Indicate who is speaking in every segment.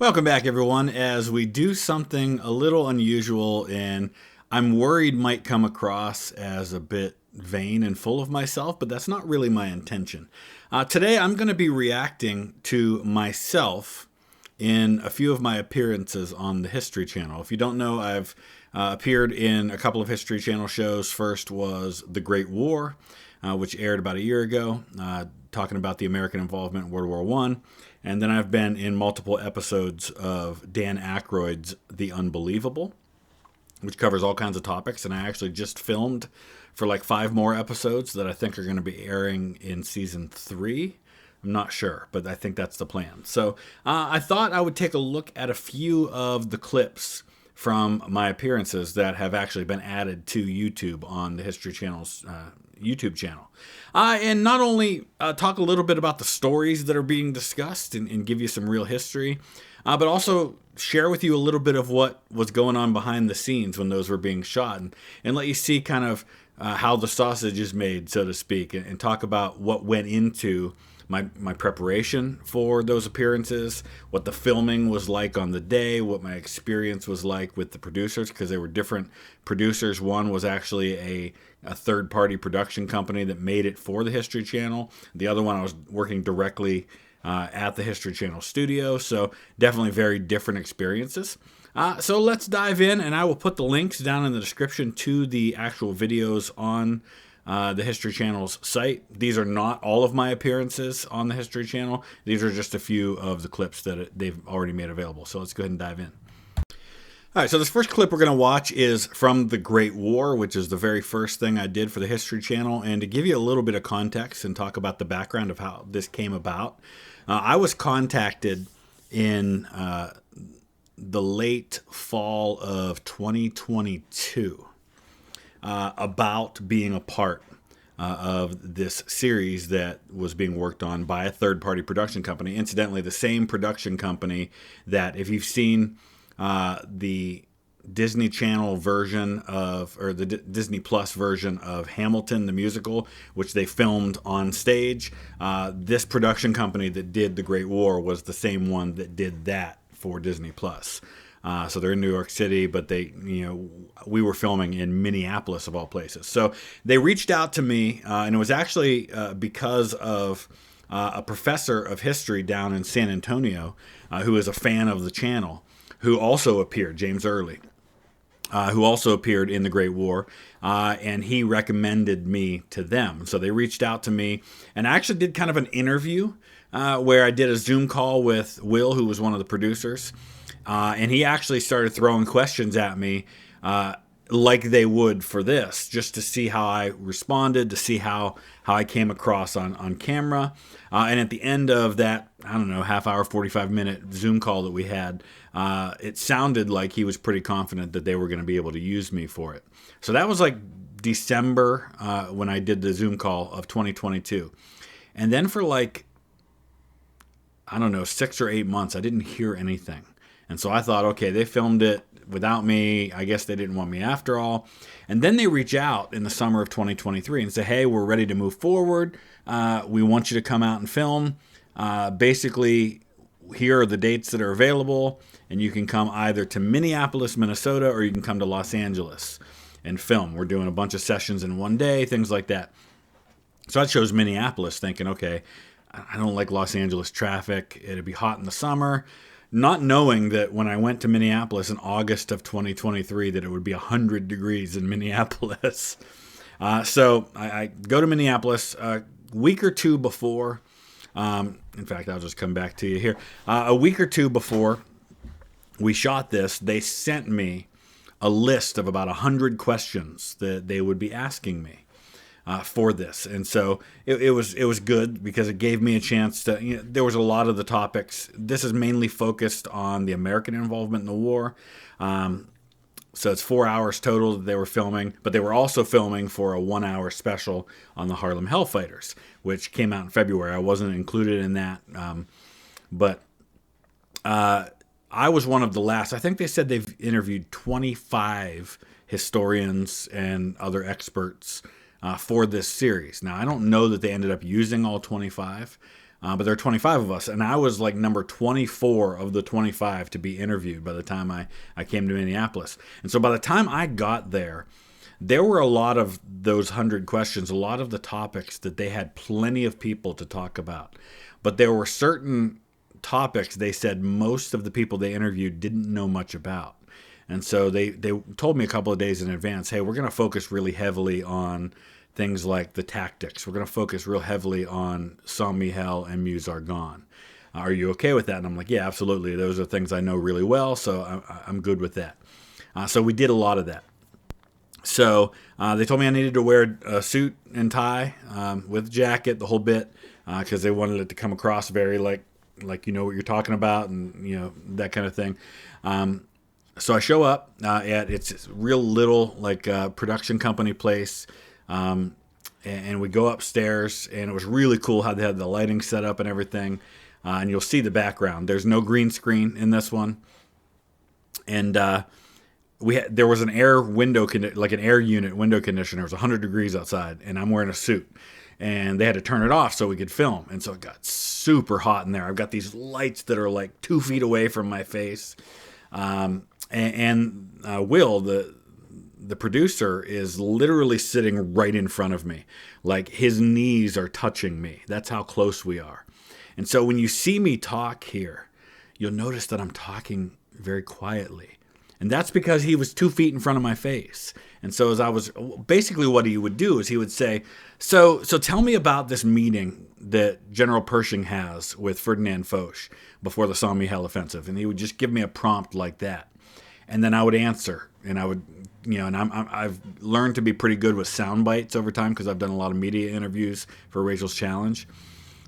Speaker 1: Welcome back, everyone, as we do something a little unusual and I'm worried might come across as a bit vain and full of myself, but that's not really my intention. Today, I'm going to be reacting to myself in a few of my appearances on the History Channel. If you don't know, I've appeared in a couple of History Channel shows. First was The Great War, which aired about a year ago, talking about the American involvement in World War One. And then I've been in multiple episodes of Dan Aykroyd's The Unbelievable, which covers all kinds of topics. And I actually just filmed for like 5 more episodes that I think are going to be airing in season 3. I'm not sure, but I think that's the plan. So I thought I would take a look at a few of the clips from my appearances that have actually been added to YouTube on the History Channel's YouTube channel. And not only talk a little bit about the stories that are being discussed and give you some real history, but also share with you a little bit of what was going on behind the scenes when those were being shot and let you see kind of how the sausage is made, so to speak, and talk about what went into my preparation for those appearances, what the filming was like on the day, what my experience was like with the producers, because they were different producers. One was actually a third-party production company that made it for the History Channel. The other one I was working directly at the History Channel studio, so definitely very different experiences. So let's dive in, and I will put the links down in the description to the actual videos on the History Channel's site. These are not all of my appearances on the History Channel. These are just a few of the clips that they've already made available. So let's go ahead and dive in. All right, so this first clip we're going to watch is from The Great War, which is the very first thing I did for the History Channel. And to give you a little bit of context and talk about the background of how this came about, I was contacted in the late fall of 2022 about being a part of this series that was being worked on by a third-party production company. Incidentally, the same production company that, if you've seen the Disney Channel version of, or the Disney Plus version of Hamilton the musical, which they filmed on stage, this production company that did The Great War was the same one that did that for Disney Plus. So they're in New York City, but we were filming in Minneapolis of all places. So they reached out to me, and it was actually because of a professor of history down in San Antonio, who is a fan of the channel, who also appeared, James Early, who also appeared in The Great War, and he recommended me to them. So they reached out to me, and I actually did kind of an interview where I did a Zoom call with Will, who was one of the producers. And he actually started throwing questions at me like they would for this, just to see how I responded, to see how I came across on camera. And at the end of that, I don't know, half hour, 45-minute Zoom call that we had, it sounded like he was pretty confident that they were going to be able to use me for it. So that was like December when I did the Zoom call of 2022. And then for like, I don't know, 6 or 8 months, I didn't hear anything. And so I thought, okay, they filmed it without me. I guess they didn't want me after all. And then they reach out in the summer of 2023 and say, hey, we're ready to move forward. We want you to come out and film. Basically, here are the dates that are available. And you can come either to Minneapolis, Minnesota, or you can come to Los Angeles and film. We're doing a bunch of sessions in one day, things like that. So I chose Minneapolis thinking, okay, I don't like Los Angeles traffic. It'd be hot in the summer. Not knowing that when I went to Minneapolis in August of 2023 that it would be 100 degrees in Minneapolis. So I go to Minneapolis a week or two before. In fact, I'll just come back to you here. A week or two before we shot this, they sent me a list of about 100 questions that they would be asking me for this. And so it was good because it gave me a chance to, there was a lot of the topics. This is mainly focused on the American involvement in the war. So it's 4 hours total that they were filming, but they were also filming for a 1-hour special on the Harlem Hellfighters, which came out in February. I wasn't included in that. But I was one of the last. I think they said they've interviewed 25 historians and other experts for this series. Now, I don't know that they ended up using all 25, But there are 25 of us, and I was like number 24 of the 25 to be interviewed by the time I came to Minneapolis. And so by the time I got there were a lot of those 100 questions, a lot of the topics that they had plenty of people to talk about. But there were certain topics they said most of the people they interviewed didn't know much about. And so they told me a couple of days in advance, hey, we're going to focus really heavily on things like the tactics. We're going to focus real heavily on Saint-Mihiel and Meuse-Argonne. Are you okay with that? And I'm like, yeah, absolutely. Those are things I know really well, so I'm good with that. So we did a lot of that. So they told me I needed to wear a suit and tie with a jacket, the whole bit, because they wanted it to come across very like you know what you're talking about, and you know that kind of thing. So I show up at it's real little like production company place. And we go upstairs, and it was really cool how they had the lighting set up and everything. And you'll see the background. There's no green screen in this one. And there was an air window, like an air unit window conditioner. It was 100 degrees outside, and I'm wearing a suit. And they had to turn it off so we could film. And so it got super hot in there. I've got these lights that are like 2 feet away from my face. And Will, the producer, is literally sitting right in front of me. Like his knees are touching me. That's how close we are. And so when you see me talk here, you'll notice that I'm talking very quietly. And that's because he was 2 feet in front of my face. And so basically what he would do is he would say, so tell me about this meeting that General Pershing has with Ferdinand Foch before the Saint-Mihiel offensive. And he would just give me a prompt like that. And then I would answer, and I would, and I've learned to be pretty good with sound bites over time because I've done a lot of media interviews for Rachel's Challenge.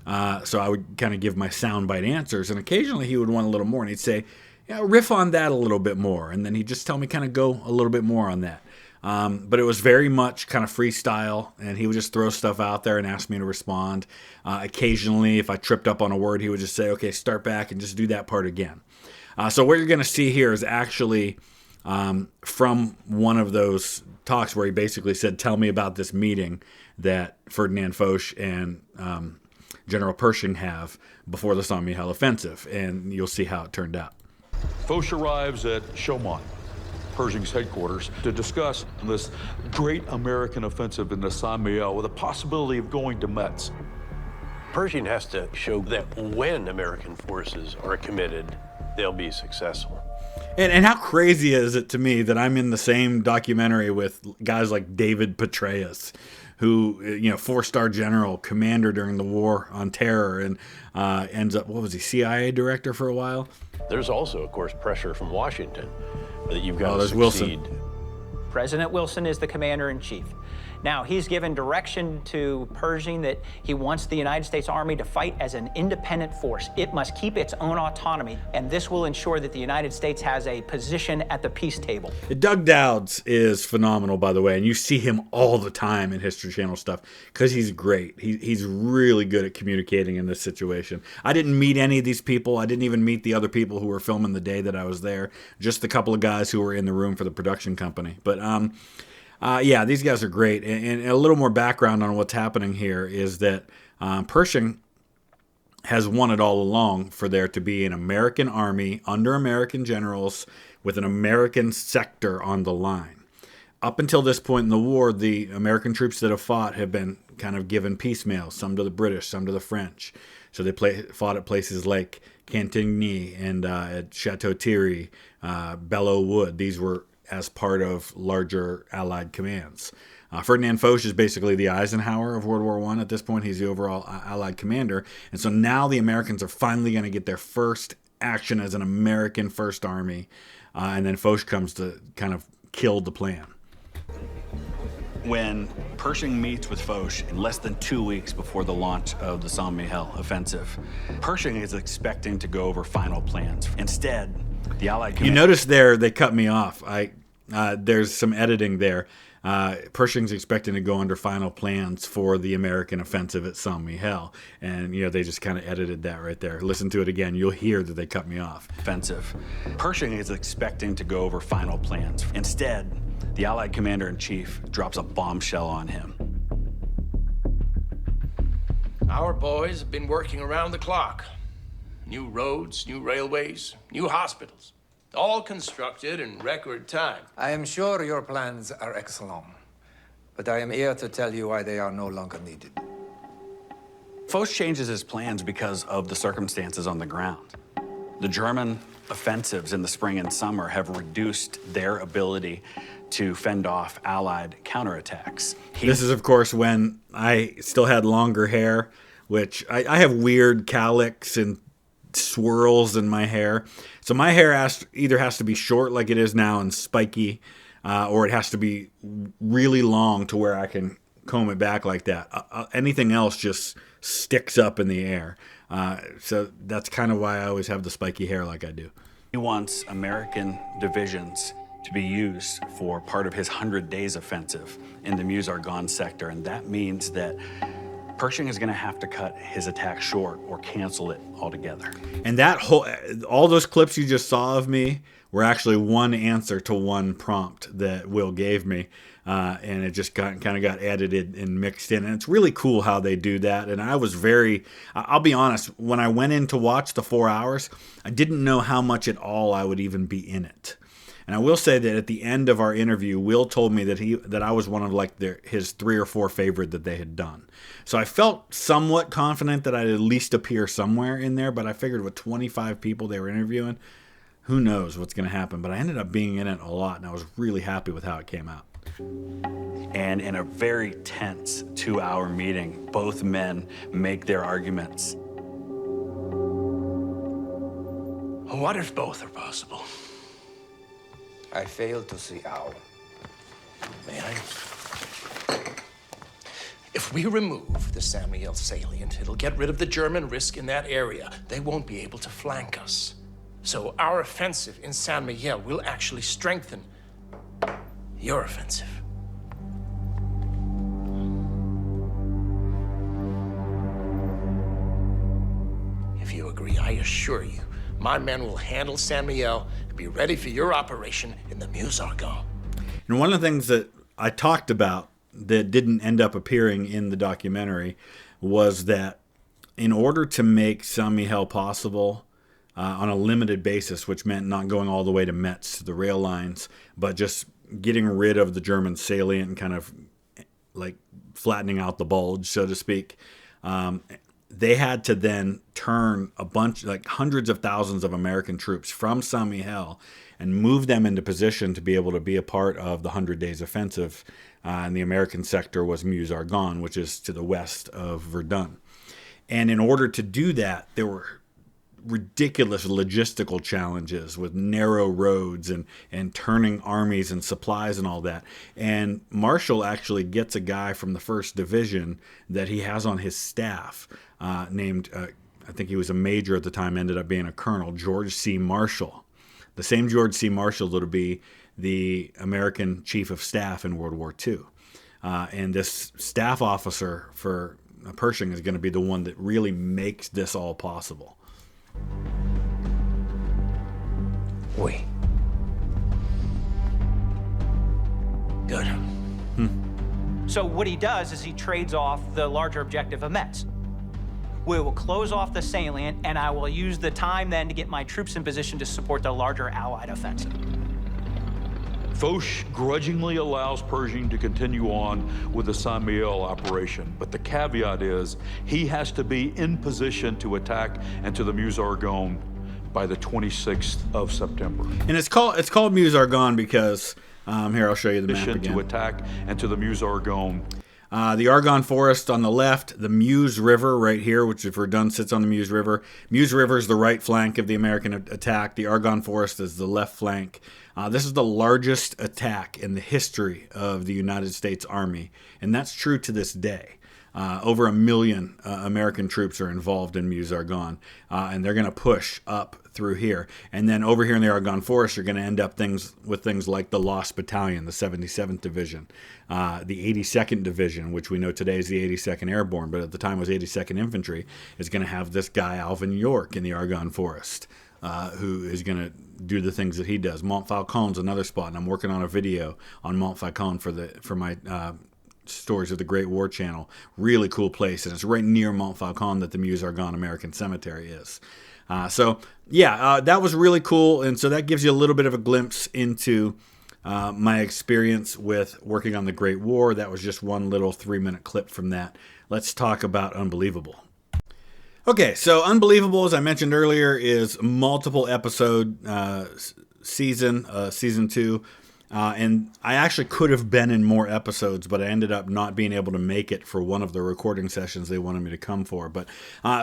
Speaker 1: So I would kind of give my sound bite answers, and occasionally he would want a little more, and he'd say, riff on that a little bit more, and then he'd just tell me kind of go a little bit more on that. But it was very much kind of freestyle, and he would just throw stuff out there and ask me to respond. Occasionally, if I tripped up on a word, he would just say, okay, start back and just do that part again. So what you're going to see here is actually from one of those talks where he basically said, tell me about this meeting that Ferdinand Foch and General Pershing have before the Saint-Mihiel offensive, and you'll see how it turned out.
Speaker 2: Foch arrives at Chaumont, Pershing's headquarters, to discuss this great American offensive in the Saint-Mihiel with the possibility of going to Metz.
Speaker 3: Pershing has to show that when American forces are committed, they'll be successful.
Speaker 1: And how crazy is it to me that I'm in the same documentary with guys like David Petraeus, who, 4-star general, commander during the War on Terror, and ends up, CIA director for a while?
Speaker 3: There's also, of course, pressure from Washington that you've got to succeed.
Speaker 4: Wilson. President Wilson is the commander-in-chief. Now, he's given direction to Pershing that he wants the United States Army to fight as an independent force. It must keep its own autonomy, and this will ensure that the United States has a position at the peace table.
Speaker 1: Doug Dowds is phenomenal, by the way, and you see him all the time in History Channel stuff because he's great. He's really good at communicating in this situation. I didn't meet any of these people. I didn't even meet the other people who were filming the day that I was there, just a couple of guys who were in the room for the production company. But these guys are great. And a little more background on what's happening here is that Pershing has wanted all along for there to be an American army under American generals with an American sector on the line. Up until this point in the war, the American troops that have fought have been kind of given piecemeal, some to the British, some to the French. So they fought at places like Cantigny and at Chateau Thierry, Belleau Wood. These were as part of larger Allied commands. Ferdinand Foch is basically the Eisenhower of World War I at this point. He's the overall Allied commander. And so now the Americans are finally going to get their first action as an American First Army. And then Foch comes to kind of kill the plan. When Pershing meets with Foch in less than 2 weeks before the launch of the Saint-Mihiel offensive, Pershing is expecting to go over final plans. Instead, the Allied command... You notice there they cut me off. There's some editing there. Pershing's expecting to go under final plans for the American offensive at Saint-Mihiel. And, they just kind of edited that right there. Listen to it again. You'll hear that they cut me off. Offensive. Pershing is expecting to go over final plans. Instead, the Allied commander-in-chief drops a bombshell on him.
Speaker 5: Our boys have been working around the clock. New roads, new railways, new hospitals. All constructed in record time.
Speaker 6: I am sure your plans are excellent, but I am here to tell you why they are no longer needed.
Speaker 7: Foch changes his plans because of the circumstances on the ground. The German offensives in the spring and summer have reduced their ability to fend off Allied counterattacks.
Speaker 1: This is, of course, when I still had longer hair, which I have weird cowlicks and swirls in my hair. So my hair either has to be short like it is now and spiky, or it has to be really long to where I can comb it back like that. Anything else just sticks up in the air. So that's kind of why I always have the spiky hair like I do.
Speaker 7: He wants American divisions to be used for part of his 100 Days offensive in the Meuse-Argonne sector, and that means that Pershing is going to have to cut his attack short or cancel it altogether.
Speaker 1: And all those clips you just saw of me were actually one answer to one prompt that Will gave me, and it just kind of got edited and mixed in. And it's really cool how they do that. And I'll be honest, when I went in to watch the 4 hours, I didn't know how much at all I would even be in it. And I will say that at the end of our interview, Will told me that I was one of his 3 or 4 favorite that they had done. So I felt somewhat confident that I'd at least appear somewhere in there, but I figured with 25 people they were interviewing, who knows what's going to happen. But I ended up being in it a lot, and I was really happy with how it came out.
Speaker 7: And in a very tense 2-hour meeting, both men make their arguments.
Speaker 5: What if both are possible?
Speaker 6: I fail to see how.
Speaker 5: May I? If we remove the Saint-Mihiel salient, it'll get rid of the German risk in that area. They won't be able to flank us. So our offensive in Saint-Mihiel will actually strengthen your offensive. If you agree, I assure you, my men will handle Saint-Mihiel and be ready for your operation in the Meuse-Argonne.
Speaker 1: And one of the things that I talked about that didn't end up appearing in the documentary was that in order to make Saint-Mihiel possible on a limited basis, which meant not going all the way to Metz, to the rail lines, but just getting rid of the German salient and kind of like flattening out the bulge, so to speak, they had to then turn a bunch, like hundreds of thousands of American troops from Saint-Mihiel and move them into position to be able to be a part of the 100 Days offensive. And the American sector was Meuse-Argonne, which is to the west of Verdun. And in order to do that, there were ridiculous logistical challenges with narrow roads and turning armies and supplies and all that. And Marshall actually gets a guy from the 1st Division that he has on his staff named, I think he was a major at the time, ended up being a colonel, George C. Marshall. The same George C. Marshall that would be the American chief of staff in World War II. And this staff officer for Pershing is going to be the one that really makes this all possible.
Speaker 5: Oui. Good.
Speaker 4: So what he does is he trades off the larger objective of Metz. We will close off the salient, and I will use the time then to get my troops in position to support the larger Allied offensive.
Speaker 2: Foch grudgingly allows Pershing to continue on with the Saint-Mihiel operation, but the caveat is he has to be in position to attack into the Meuse-Argonne by the 26th of September.
Speaker 1: And it's called Meuse-Argonne because, here, I'll show you the map again.
Speaker 2: To attack into the Meuse-Argonne.
Speaker 1: The Argonne Forest on the left, the Meuse River right here, which if Verdun sits on the Meuse River. Meuse River is the right flank of the American attack. The Argonne Forest is the left flank. This is the largest attack in the history of the United States Army, and that's true to this day. Over 1 million American troops are involved in Meuse-Argonne, and they're going to push up through here. And then over here in the Argonne Forest, you're going to end up with things like the Lost Battalion, the 77th Division, the 82nd Division, which we know today is the 82nd Airborne, but at the time was 82nd Infantry, is going to have this guy, Alvin York, in the Argonne Forest, who is going to do the things that he does. Montfaucon's another spot, and I'm working on a video on Montfaucon for my Stories of the Great War channel. Really cool place, and it's right near Mont Falcon that the Meuse-Argonne American Cemetery is. That was really cool, and so that gives you a little bit of a glimpse into my experience with working on the Great War. That was just one little 3-minute clip from that. Let's talk about Unbelievable. Okay, so Unbelievable, as I mentioned earlier, is multiple episode season 2. And I actually could have been in more episodes, but I ended up not being able to make it for one of the recording sessions they wanted me to come for. But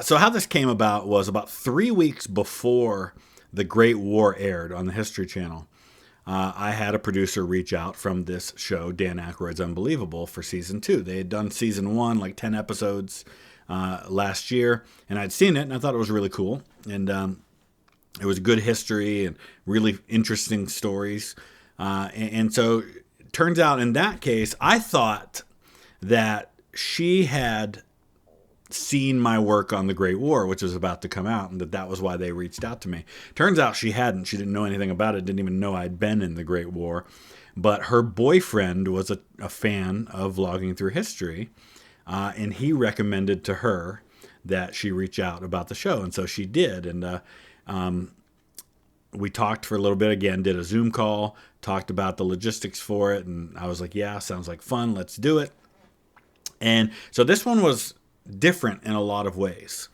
Speaker 1: so how this came about was about 3 weeks before the Great War aired on the History Channel. I had a producer reach out from this show, Dan Aykroyd's Unbelievable, for season 2. They had done season 1, like 10 episodes last year, and I'd seen it, and I thought it was really cool. And it was good history and really interesting stories. And so it turns out in that case, I thought that she had seen my work on the Great War, which was about to come out, and that was why they reached out to me. Turns out she hadn't. She didn't know anything about it, didn't even know I'd been in the Great War. But her boyfriend was a fan of Vlogging Through History, and he recommended to her that she reach out about the show, and so she did. And we talked for a little bit again, did a Zoom call, talked about the logistics for it, and I was like, yeah, sounds like fun, let's do it. And so this one was different in a lot of ways.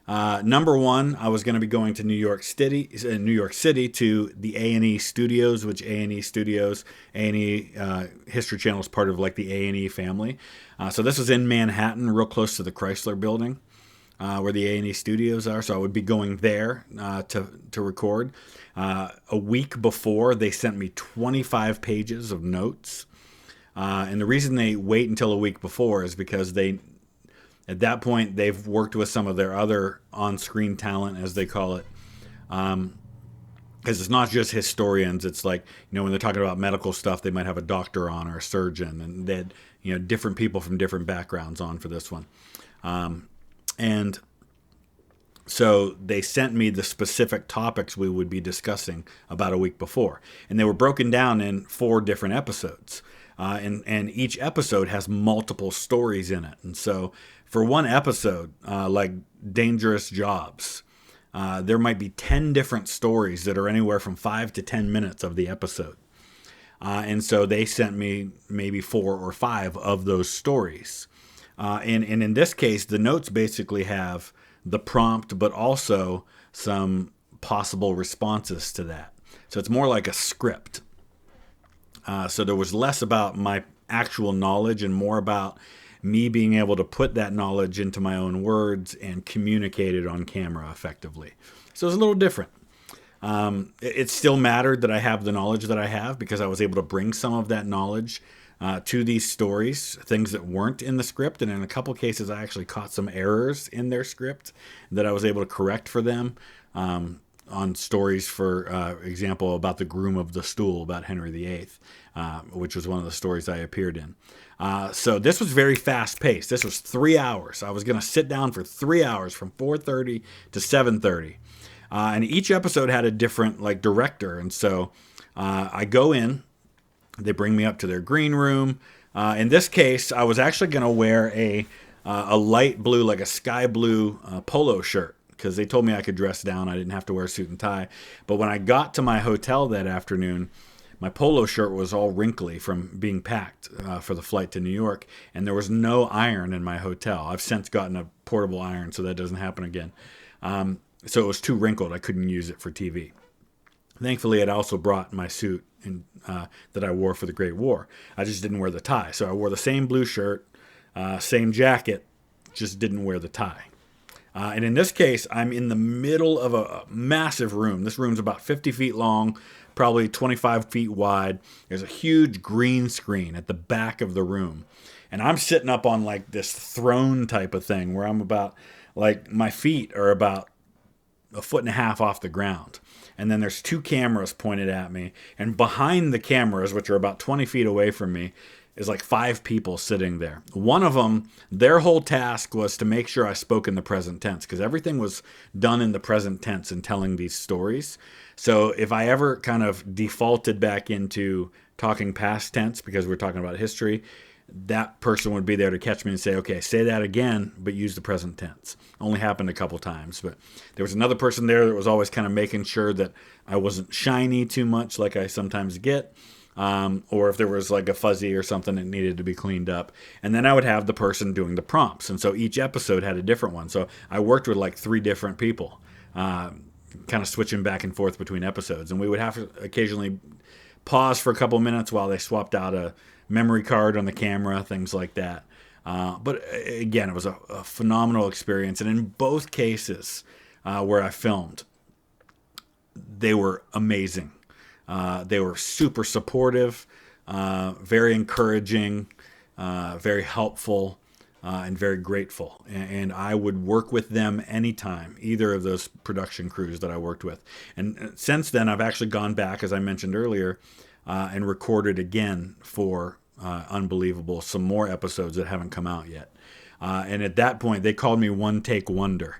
Speaker 1: Number one, I was going to be going to New York City to the A&E Studios, which A&E Studios, A&E History Channel is part of like the A&E family. So this was in Manhattan, real close to the Chrysler Building, where the A&E Studios are. So I would be going there to record. A week before, they sent me 25 pages of notes. And the reason they wait until a week before is because at that point, they've worked with some of their other on-screen talent, as they call it. Because it's not just historians. It's like, when they're talking about medical stuff, they might have a doctor on or a surgeon. And they had, different people from different backgrounds on for this one. And so they sent me the specific topics we would be discussing about a week before. And they were broken down in 4 different episodes. And each episode has multiple stories in it. And so for one episode, like Dangerous Jobs, there might be 10 different stories that are anywhere from 5 to 10 minutes of the episode. And so they sent me maybe 4 or 5 of those stories. And in this case, the notes basically have the prompt, but also some possible responses to that. So it's more like a script. So there was less about my actual knowledge and more about me being able to put that knowledge into my own words and communicate it on camera effectively. So it's a little different. It still mattered that I have the knowledge that I have because I was able to bring some of that knowledge to these stories, things that weren't in the script. And in a couple cases, I actually caught some errors in their script that I was able to correct for them. On stories, for example, about the Groom of the Stool, about Henry VIII, which was one of the stories I appeared in. So this was very fast-paced. This was 3 hours. I was going to sit down for 3 hours from 4:30 to 7:30. And each episode had a different director. And so I go in. They bring me up to their green room. In this case, I was actually going to wear a light blue, like a sky blue polo shirt, because they told me I could dress down. I didn't have to wear a suit and tie. But when I got to my hotel that afternoon, my polo shirt was all wrinkly from being packed for the flight to New York, and there was no iron in my hotel. I've since gotten a portable iron, so that doesn't happen again. So it was too wrinkled. I couldn't use it for TV. Thankfully, I'd also brought my suit that I wore for the Great War. I just didn't wear the tie. So I wore the same blue shirt, same jacket, just didn't wear the tie. And in this case, I'm in the middle of a massive room. This room's about 50 feet long, probably 25 feet wide. There's a huge green screen at the back of the room. And I'm sitting up on like this throne type of thing where I'm about, like, my feet are about 1.5 feet off the ground. And then there's 2 cameras pointed at me. And behind the cameras, which are about 20 feet away from me, is like 5 people sitting there. One of them, their whole task was to make sure I spoke in the present tense, because everything was done in the present tense in telling these stories. So if I ever kind of defaulted back into talking past tense because we're talking about history, that person would be there to catch me and say, okay, say that again, but use the present tense. Only happened a couple times, but there was another person there that was always kind of making sure that I wasn't shiny too much like I sometimes get, or if there was like a fuzzy or something that needed to be cleaned up. And then I would have the person doing the prompts. And so each episode had a different one. So I worked with like 3 different people, kind of switching back and forth between episodes. And we would have to occasionally pause for a couple minutes while they swapped out a memory card on the camera, things like that. But again, it was a phenomenal experience. And in both cases where I filmed, they were amazing. They were super supportive, very encouraging, very helpful, and very grateful. And I would work with them anytime, either of those production crews that I worked with. And since then, I've actually gone back, as I mentioned earlier, and recorded again for Unbelievable, some more episodes that haven't come out yet. And at that point, they called me One Take Wonder.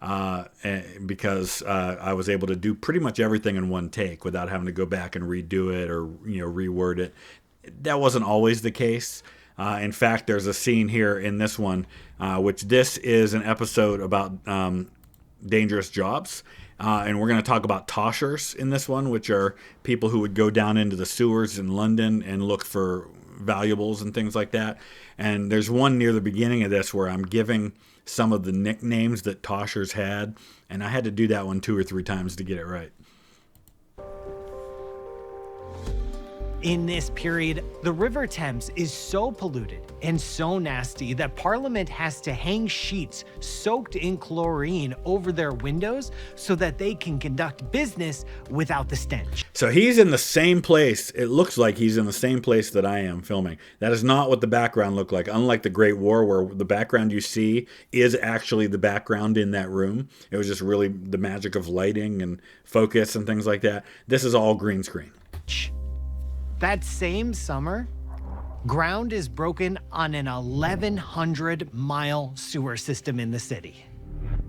Speaker 1: Because I was able to do pretty much everything in one take without having to go back and redo it or reword it. That wasn't always the case. In fact, there's a scene here in this one, which this is an episode about dangerous jobs. And we're going to talk about toshers in this one, which are people who would go down into the sewers in London and look for valuables and things like that. And there's one near the beginning of this where I'm giving some of the nicknames that toshers had, and I had to do that one 2 or 3 times to get it right.
Speaker 8: In this period, the River Thames is so polluted and so nasty that Parliament has to hang sheets soaked in chlorine over their windows so that they can conduct business without the stench.
Speaker 1: So he's in the same place. It looks like he's in the same place that I am filming. That is not what the background looked like. Unlike the Great War, where the background you see is actually the background in that room. It was just really the magic of lighting and focus and things like that. This is all green screen.
Speaker 8: That same summer, ground is broken on an 1,100-mile sewer system in the city.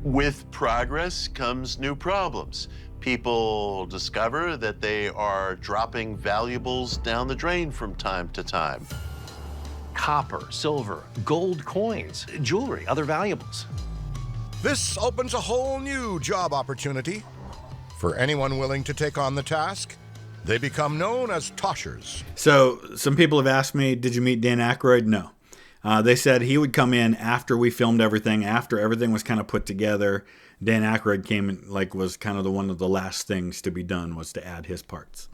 Speaker 9: With progress comes new problems. People discover that they are dropping valuables down the drain from time to time.
Speaker 3: Copper, silver, gold coins, jewelry, other valuables.
Speaker 10: This opens a whole new job opportunity for anyone willing to take on the task. They become known as toshers.
Speaker 1: So some people have asked me, did you meet Dan Aykroyd? No. They said he would come in after we filmed everything, after everything was kind of put together. Dan Aykroyd came in, was kind of one of the last things to be done, was to add his parts.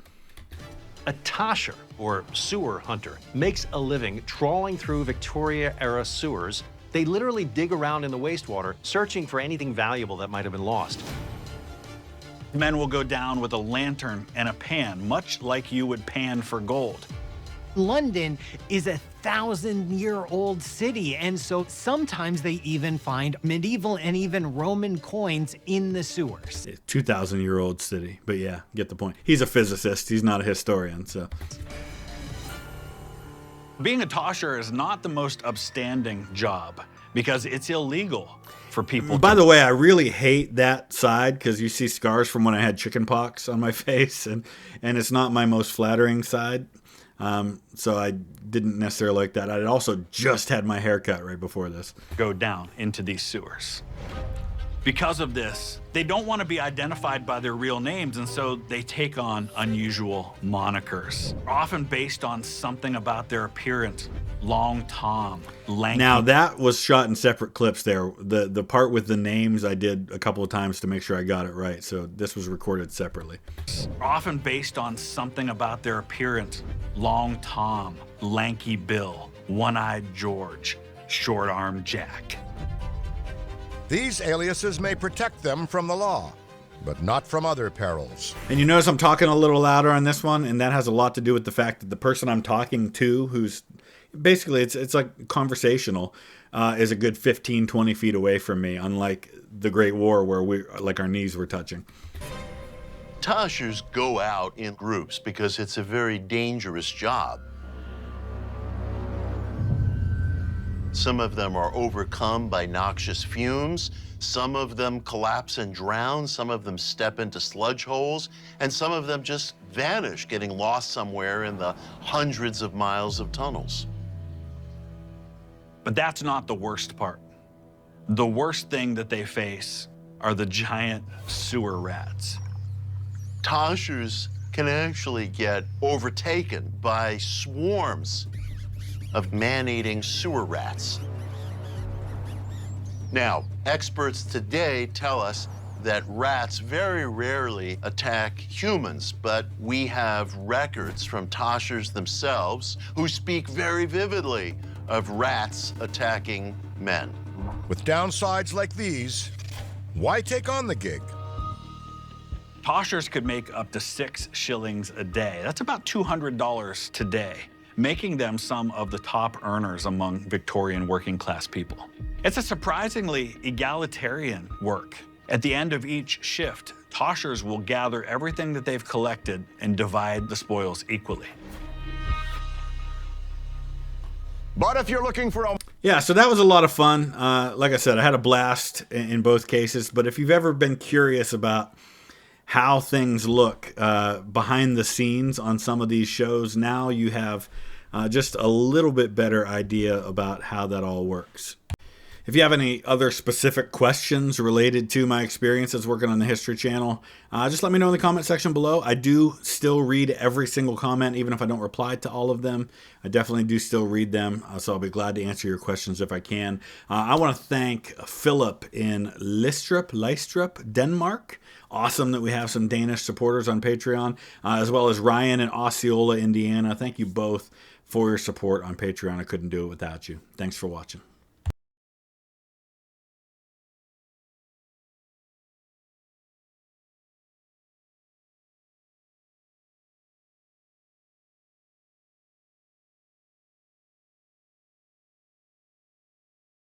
Speaker 3: A tosher, or sewer hunter, makes a living trawling through Victoria-era sewers. They literally dig around in the wastewater, searching for anything valuable that might have been lost.
Speaker 7: Men will go down with a lantern and a pan, much like you would pan for gold.
Speaker 8: London is a 1,000-year-old city, and so sometimes they even find medieval and even Roman coins in the sewers.
Speaker 1: 2,000-year-old city, but yeah, get the point. He's a physicist, he's not a historian, so.
Speaker 7: Being a tosher is not the most upstanding job because it's illegal for people.
Speaker 1: By the way, I really hate that side because you see scars from when I had chicken pox on my face, and it's not my most flattering side. So I didn't necessarily like that. I had also just had my hair cut right before this.
Speaker 7: Go down into these sewers. Because of this, they don't want to be identified by their real names, and so they take on unusual monikers, often based on something about their appearance. Long Tom, lanky.
Speaker 1: Now that was shot in separate clips there. The part with the names I did a couple of times to make sure I got it right, so this was recorded separately.
Speaker 7: Often based on something about their appearance. Long Tom, Lanky Bill, One-Eyed George, Short-Armed Jack.
Speaker 10: These aliases may protect them from the law, but not from other perils.
Speaker 1: And you notice I'm talking a little louder on this one, and that has a lot to do with the fact that the person I'm talking to, who's basically, it's like conversational, is a good 15, 20 feet away from me, unlike the Great War where our knees were touching.
Speaker 9: Toshers go out in groups because it's a very dangerous job. Some of them are overcome by noxious fumes. Some of them collapse and drown. Some of them step into sludge holes. And some of them just vanish, getting lost somewhere in the hundreds of miles of tunnels.
Speaker 7: But that's not the worst part. The worst thing that they face are the giant sewer rats.
Speaker 9: Toshers can actually get overtaken by swarms of man-eating sewer rats. Now, experts today tell us that rats very rarely attack humans, but we have records from Toshers themselves who speak very vividly of rats attacking men.
Speaker 10: With downsides like these, why take on the gig?
Speaker 7: Toshers could make up to 6 shillings a day. That's about $200 today, making them some of the top earners among Victorian working class people. It's a surprisingly egalitarian work. At the end of each shift, Toshers will gather everything that they've collected and divide the spoils equally.
Speaker 10: But if you're looking for a...
Speaker 1: Yeah, so that was a lot of fun. Like I said, I had a blast in both cases. But if you've ever been curious about how things look behind the scenes on some of these shows, now you have just a little bit better idea about how that all works. If you have any other specific questions related to my experiences working on the History Channel, just let me know in the comment section below. I do still read every single comment, even if I don't reply to all of them. I definitely do still read them, so I'll be glad to answer your questions if I can. I want to thank Philip in Lystrup, Denmark. Awesome that we have some Danish supporters on Patreon, as well as Ryan in Osceola, Indiana. Thank you both for your support on Patreon. I couldn't do it without you. Thanks for watching.